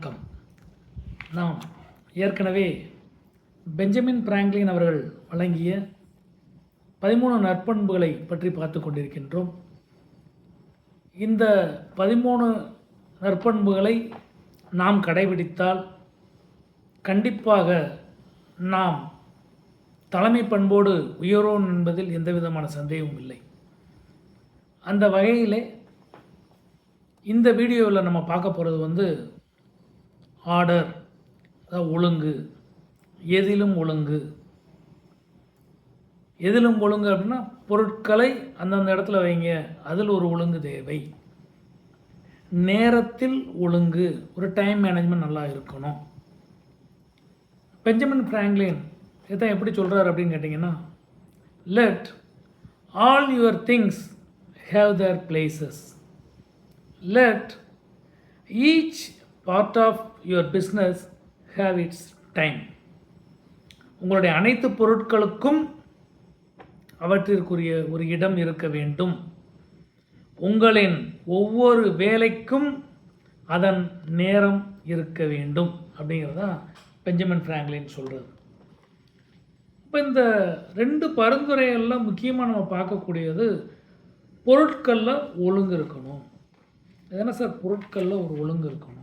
வணக்கம். நாம் ஏற்கனவே பெஞ்சமின் பிராங்க்லின் அவர்கள் வழங்கிய 13 நற்பண்புகளை பற்றி பார்த்து கொண்டிருக்கின்றோம். இந்த 13 நற்பண்புகளை நாம் கடைபிடித்தால் கண்டிப்பாக நாம் தலைமை பண்போடு உயர்வோம் என்பதில் எந்த விதமான சந்தேகமும் இல்லை. அந்த வகையிலே இந்த வீடியோவில் நம்ம பார்க்க போகிறது ஆர்டர், அதாவது ஒழுங்கு. எதிலும் ஒழுங்கு. எதிலும் ஒழுங்கு அப்படின்னா பொருட்களை அந்தந்த இடத்துல வைங்க, அதில் ஒரு ஒழுங்கு தேவை. நேரத்தில் ஒழுங்கு, ஒரு டைம் மேனேஜ்மெண்ட் நல்லா இருக்கணும். பெஞ்சமின் பிராங்க்லின் இதை எப்படி சொல்கிறார் அப்படின்னு கேட்டிங்கன்னா, let all your things have their places. Let each part of your business have its time. உங்களுடைய அனைத்து பொருட்களுக்கும் அவற்றிற்குரிய ஒரு இடம் இருக்க வேண்டும். உங்களின் ஒவ்வொரு வேலைக்கும் அதன் நேரம் இருக்க வேண்டும் அப்படிங்கிறதான் பெஞ்சமின் பிராங்க்லின் சொல்கிறது. இப்போ இந்த 2 பரிந்துரைகளில் முக்கியமாக நம்ம பார்க்கக்கூடியது பொருட்களில் ஒழுங்கு இருக்கணும். என்ன சார் பொருட்களில் ஒரு ஒழுங்கு இருக்கணும்?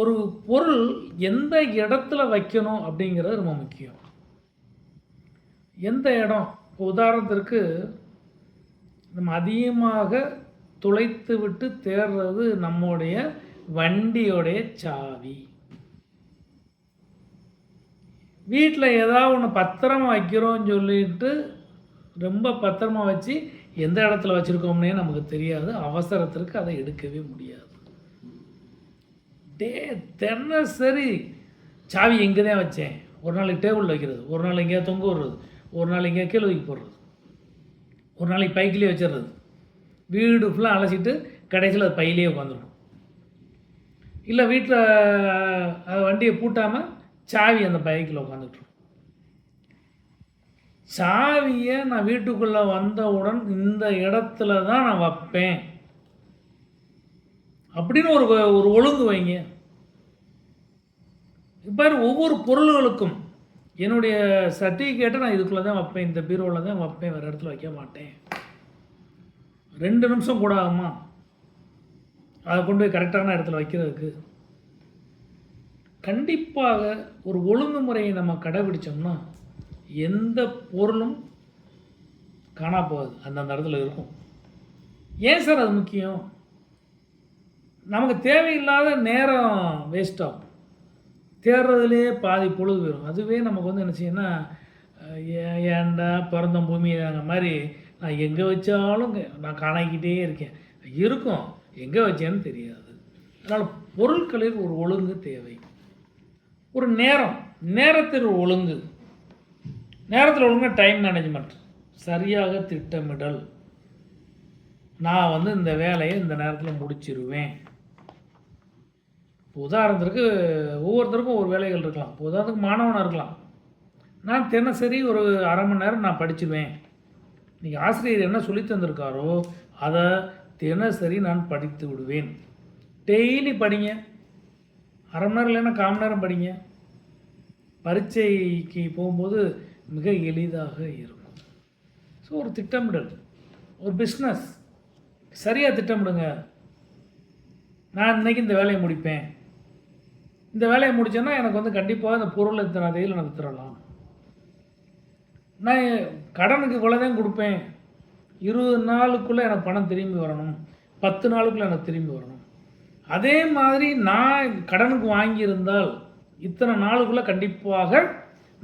ஒரு பொருள் எந்த இடத்துல வைக்கணும் அப்படிங்கிறது ரொம்ப முக்கியம். எந்த இடம்? உதாரணத்திற்கு நம்ம அதிகமாக துளைத்து விட்டு தேடுறது நம்முடைய வண்டியோடைய சாவி. வீட்டில் ஏதாவது ஒன்று பத்திரமா வைக்கிறோன்னு சொல்லிட்டு ரொம்ப பத்திரமா வச்சு எந்த இடத்துல வச்சுருக்கோம்னே நமக்கு தெரியாது. அவசரத்திற்கு அதை எடுக்கவே முடியாது. தினசரி சாவி எங்கே தான் வச்சேன், ஒரு நாளைக்கு டேபிளில் வைக்கிறது, ஒரு நாள் எங்கேயா தொங்க விடுறது, ஒரு நாள் எங்கேயா கீழே தூக்கி போடுறது, ஒரு நாளைக்கு பைக்கிலே வச்சிடுறது. வீடு ஃபுல்லாக அலசிட்டு கடைசியில் அது பையிலே உட்காந்துருக்கும். இல்லை வீட்டில் வண்டியை பூட்டாமல் சாவி அந்த பைக்கில் உட்காந்துட்ருக்கும். சாவியை நான் வீட்டுக்குள்ளே வந்தவுடன் இந்த இடத்துல தான் நான் வைப்பேன் அப்படின்னு ஒரு ஒழுங்கு வைங்க. இப்போ ஒவ்வொரு பொருள்களுக்கும் என்னுடைய சர்டிஃபிகேட்டை நான் இதுக்குள்ளே தான் வைப்பேன், இந்த பீரோவில் தான் வைப்பேன், வேறு இடத்துல வைக்க மாட்டேன். 2 நிமிஷம் கூட ஆகுமா அதை கொண்டு போய் கரெக்டான இடத்துல வைக்கிறதுக்கு? கண்டிப்பாக ஒரு ஒழுங்குமுறையை நம்ம கடைபிடிச்சோம்னா எந்த பொருளும் காணா போகாது, அந்தந்த இடத்துல இருக்கும். ஏன் சார் அது முக்கியம்? நமக்கு தேவையில்லாத நேரம் வேஸ்ட் ஆகும். தேடுறதுலேயே பாதி பொழுது போயிடும். அதுவே நமக்கு என்ன செய்யணும்னா, ஏன்டா பிறந்த பூமி அந்த மாதிரி நான் எங்கே வச்சாலும் நான் காணக்கிட்டே இருக்கேன். இருக்கும், எங்கே வச்சேன்னு தெரியாது. அதனால் பொருட்களில் ஒரு ஒழுங்கு தேவை. ஒரு நேரத்தில் ஒரு ஒழுங்கு. நேரத்தில் ஒழுங்கு டைம் மேனேஜ்மெண்ட், சரியாக திட்டமிடல். நான் இந்த வேலையை இந்த நேரத்தில் முடிச்சிருவேன். உதாரணத்திற்கு ஒவ்வொருத்தருக்கும் ஒரு வேலைகள் இருக்கலாம். உதாரணத்துக்கு மாணவனாக இருக்கலாம். நான் தினசரி ஒரு அரை மணி நேரம் நான் படிச்சிருவேன். நீங்கள் ஆசிரியர் என்ன சொல்லி தந்திருக்காரோ அதை தினசரி நான் படித்து விடுவேன். டெய்லி படிங்க. அரை மணி நேரம் இல்லைன்னா 1/4 மணி நேரம் படிங்க. பரீட்சைக்கு போகும்போது மிக எளிதாக இருக்கும். ஸோ ஒரு திட்டமிடல், ஒரு பிஸ்னஸ் சரியாக திட்டமிடுங்க. நான் இன்றைக்கி இந்த வேலையை முடிப்பேன், இந்த வேலையை முடித்தேன்னா எனக்கு கண்டிப்பாக இந்த பொருள் இத்தனை தேதியில் எனக்கு தரலாம். நான் கடனுக்கு இவ்வளோதான் கொடுப்பேன், 20 நாளுக்குள்ளே எனக்கு பணம் திரும்பி வரணும், 10 நாளுக்குள்ளே எனக்கு திரும்பி வரணும். அதே மாதிரி நான் கடனுக்கு வாங்கியிருந்தால் இத்தனை நாளுக்குள்ளே கண்டிப்பாக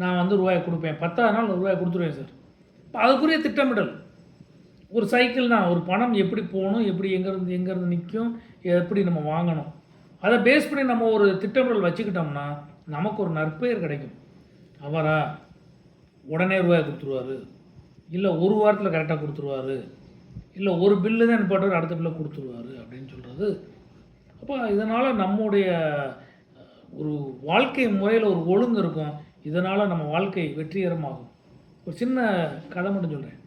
நான் ரூபாயை கொடுப்பேன், 10ஆவது நாள் ரூபாயை கொடுத்துருவேன் சார். இப்போ அதுக்குரிய திட்டமிடல். ஒரு சைக்கிள் தான், ஒரு பணம் எப்படி போகணும், எப்படி எங்கேருந்து நிற்கும், எப்படி நம்ம வாங்கணும், அதை பேஸ் பண்ணி நம்ம ஒரு திட்டமிடல் வச்சுக்கிட்டோம்னா நமக்கு ஒரு நற்பெயர் கிடைக்கும். அவரா உடனே ரூபாயை கொடுத்துருவார், இல்லை ஒரு வாரத்தில் கரெக்டாக கொடுத்துருவார், இல்லை ஒரு பில்லு தான் போட்டவர் அடுத்த பில்லை கொடுத்துருவார் அப்படின்னு சொல்கிறது. அப்போ இதனால் நம்முடைய ஒரு வாழ்க்கை முறையில் ஒரு ஒழுங்கு இருக்கும். இதனால் நம்ம வாழ்க்கை வெற்றிகரமாகும். ஒரு சின்ன கதை மட்டும் சொல்கிறேன்.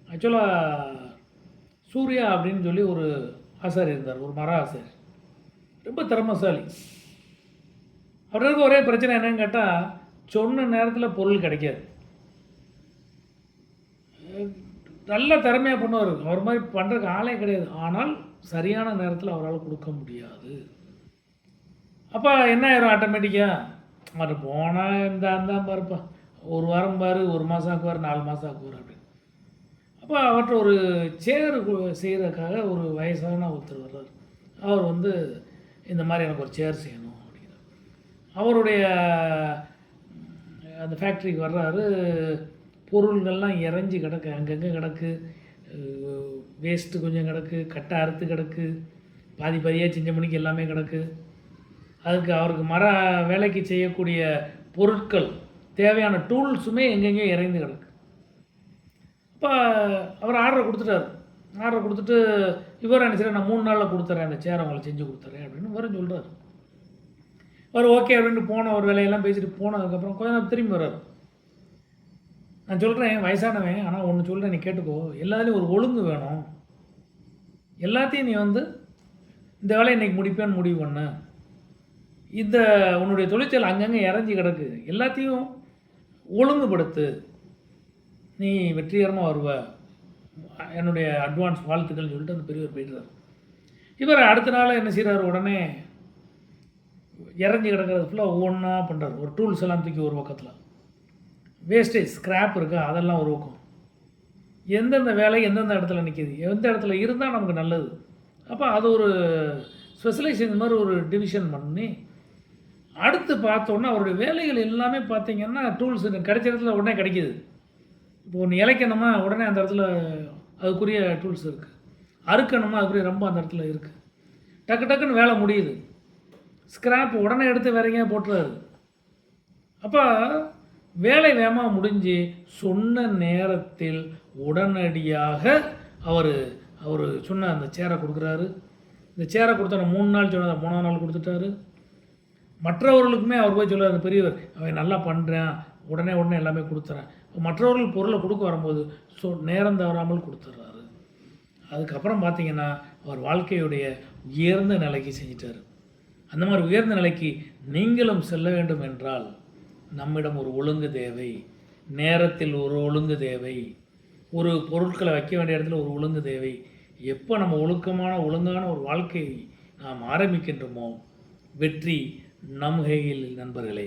ஆக்சுவலாக சூர்யா அப்படின்னு சொல்லி ஒரு ஆசாரி இருந்தார், ஒரு மர ஆசாரி. ரொம்ப திறமைசாலி. அவருக்கு ஒரே பிரச்சனை என்னன்னு கேட்டால், சொன்ன நேரத்தில் பொருள் கிடைக்காது. நல்ல திறமையாக பண்ணுவார். அவர் மாதிரி பண்ணுறதுக்கு ஆளே கிடையாது. ஆனால் சரியான நேரத்தில் அவரால் கொடுக்க முடியாது. அப்போ என்ன ஆயிரும் ஆட்டோமேட்டிக்காக, அது போனால் இந்த பாருப்பா, ஒரு வாரம் பாரு, 1 மாதம் ஆக்குவார், 4 மாதம் ஆக்குவார் அப்படின்னு. அப்போ அவர்கிட்ட ஒரு சேர் செய்கிறதுக்காக ஒரு வயசான ஒருத்தர் வர்றார். அவர் வந்து இந்த மாதிரி எனக்கு ஒரு சேர் செய்யணும் அப்படிங்கிறார். அவருடைய அந்த ஃபேக்ட்ரிக்கு வர்றாரு. பொருள்கள்லாம் இறஞ்சி கிடக்கு, அங்கங்கே கிடக்கு, வேஸ்ட்டு கொஞ்சம் கிடக்கு, கட்டை அறுத்து கிடக்கு, பாதி பாதியாக செஞ்ச மணிக்கு எல்லாமே கிடக்கு. அதுக்கு அவருக்கு மர வேலைக்கு செய்யக்கூடிய பொருட்கள், தேவையான டூல்ஸுமே எங்கெங்கேயும் இறந்து கிடக்கு. அப்போ அவர் ஆர்டர் கொடுத்துட்டார். ஆர்டர் கொடுத்துட்டு இவர் என்ன செய்யறார், நான் 3 நாளில் கொடுத்துட்றேன், அந்த சேரை அவங்களை செஞ்சு கொடுத்துட்றேன் அப்படின்னு இவரும் சொல்கிறார். அவர் ஓகே அப்படின்ட்டு போன ஒரு வேலையெல்லாம் பேசிட்டு போனதுக்கப்புறம் கொஞ்ச நேரம் திரும்பி வர்றார். நான் சொல்கிறேன், வயசானவன், ஆனால் ஒன்று சொல்கிறேன், நீ கேட்டுக்கோ. எல்லாத்துலேயும் ஒரு ஒழுங்கு வேணும். எல்லாத்தையும் நீ வந்து இந்த வேலையை இன்றைக்கி முடிப்பேன்னு முடிவு பண்ண. இந்த உன்னுடைய தொழிற்சாலை அங்கங்கே இறஞ்சி கிடக்கு, எல்லாத்தையும் ஒழுங்குபடுத்து, நீ வெற்றிகரமாக வருவ, என்னுடைய அட்வான்ஸ் வாழ்த்துக்கள்னு சொல்லிட்டு அந்த பெரியவர் போய்ட்டுறார். இவர் அடுத்த நாள் என்ன செய்கிறார், உடனே இறஞ்சி கிடக்கிறது ஃபுல்லாக ஒவ்வொன்றா பண்ணுறார். ஒரு டூல்ஸ் எல்லாம் தூக்கி ஒரு பக்கத்தில், வேஸ்டேஜ் ஸ்க்ராப் இருக்குது அதெல்லாம் ஒரு பக்கம், எந்தெந்த வேலை எந்தெந்த இடத்துல நிற்கிது, எந்த இடத்துல இருந்தால் நமக்கு நல்லது. அப்போ அது ஒரு ஸ்பெஷலைசேஷன் மாதிரி ஒரு டிவிஷன் பண்ணி அடுத்து பார்த்தோன்னா அவருடைய வேலைகள் எல்லாமே பார்த்திங்கன்னா டூல்ஸ் கிடைச்ச இடத்துல உடனே கிடைக்கிது. இப்போ ஒன்று இலைக்கணுமா உடனே அந்த இடத்துல அதுக்குரிய டூல்ஸ் இருக்குது, அறுக்கணுமா அதுக்குரிய ரொம்ப அந்த இடத்துல இருக்குது, டக்கு டக்குன்னு வேலை முடியுது. ஸ்க்ராப் உடனே எடுத்து வேற எங்கேயா போட்டுறாரு. அப்போ வேலை வேகமாக முடிஞ்சு சொன்ன நேரத்தில் உடனடியாக அவர் சொன்ன அந்த சேரை கொடுக்குறாரு. இந்த சேரை கொடுத்தா 3 நாள் சொன்னதை 3ஆம் நாள் கொடுத்துட்டாரு. மற்றவர்களுக்குமே அவர் போய் சொல்கிறார், அந்த பெரியவர், அவன் நல்லா பண்ணுறான், உடனே எல்லாமே கொடுத்துறேன். மற்றவர்கள் பொருளை கொடுக்க வரும்போது நேரம் தவறாமல் கொடுத்துட்றாரு. அதுக்கப்புறம் பார்த்திங்கன்னா அவர் வாழ்க்கையுடைய உயர்ந்த நிலைக்கு செஞ்சிட்டார். அந்த மாதிரி உயர்ந்த நிலைக்கு நீங்களும் செல்ல வேண்டும் என்றால் நம்மிடம் ஒரு ஒழுங்கு தேவை, நேரத்தில் ஒரு ஒழுங்கு தேவை, ஒரு பொருட்களை வைக்க வேண்டிய இடத்துல ஒரு ஒழுங்கு தேவை. எப்போ நம்ம ஒழுங்கான ஒரு வாழ்க்கையை நாம் ஆரம்பிக்கின்றோமோ வெற்றி நம் கையில் நண்பர்களே.